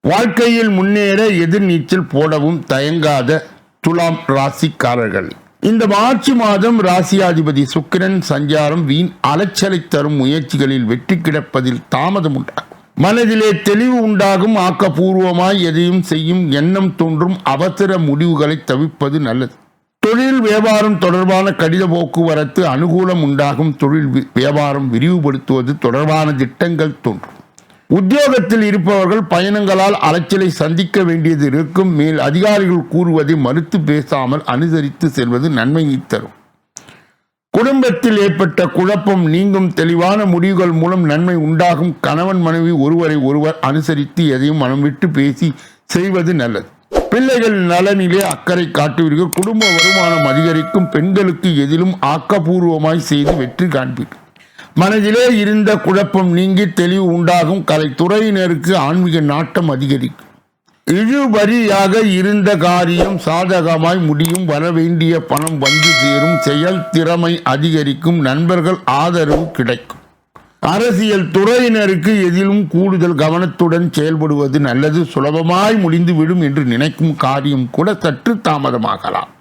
வாழ்க்கையில் முன்னேற எதிர்நீச்சல் போடவும் தயங்காத துலாம் ராசிக்காரர்கள். இந்த மார்ச் மாதம் ராசியாதிபதி சுக்கிரன் சஞ்சாரம் வீண் அலைச்சலை தரும் முயற்சிகளில் வெற்றி கிடப்பதில் தாமதம் உண்டாகும். மனதிலே தெளிவு உண்டாகும். ஆக்கப்பூர்வமாய் எதையும் செய்யும் எண்ணம் தோன்றும். அவசர முடிவுகளை தவிர்ப்பது நல்லது. தொழில் வியாபாரம் தொடர்பான கடித போக்குவரத்து அனுகூலம் உண்டாகும். தொழில் வியாபாரம் விரிவுபடுத்துவது தொடர்பான திட்டங்கள் தோன்றும். உத்தியோகத்தில் இருப்பவர்கள் பயணங்களால் அலைச்சலை சந்திக்க வேண்டியது இருக்கும். மேல் அதிகாரிகள் கூறுவதை மறுத்து பேசாமல் அனுசரித்து செல்வது நன்மையை தரும். குடும்பத்தில் ஏற்பட்ட குழப்பம் நீங்கும். தெளிவான முடிவுகள் மூலம் நன்மை உண்டாகும். கணவன் மனைவி ஒருவரை ஒருவர் அனுசரித்து எதையும் மனம் விட்டு பேசி செய்வது நல்லது. பிள்ளைகள் நலனிலே அக்கறை காட்டுவீர்கள். குடும்ப வருமானம் அதிகரிக்கும். பெண்களுக்கு எதிலும் ஆக்கப்பூர்வமாய் செய்து வெற்றி காண்பீர்கள். மனதிலே இருந்த குழப்பம் நீங்கி தெளிவு உண்டாகும். கலைத்துறையினருக்கு ஆன்மீக நாட்டம் அதிகரிக்கும். இழுபறியாக இருந்த காரியம் சாதகமாய் முடியும். வரவேண்டிய பணம் வந்து சேரும். செயல் திறமை அதிகரிக்கும். நண்பர்கள் ஆதரவு கிடைக்கும். அரசியல் துறையினருக்கு எதிலும் கூடுதல் கவனத்துடன் செயல்படுவது நல்லது. சுலபமாய் முடிந்துவிடும் என்று நினைக்கும் காரியம் கூட சற்று தாமதமாகலாம்.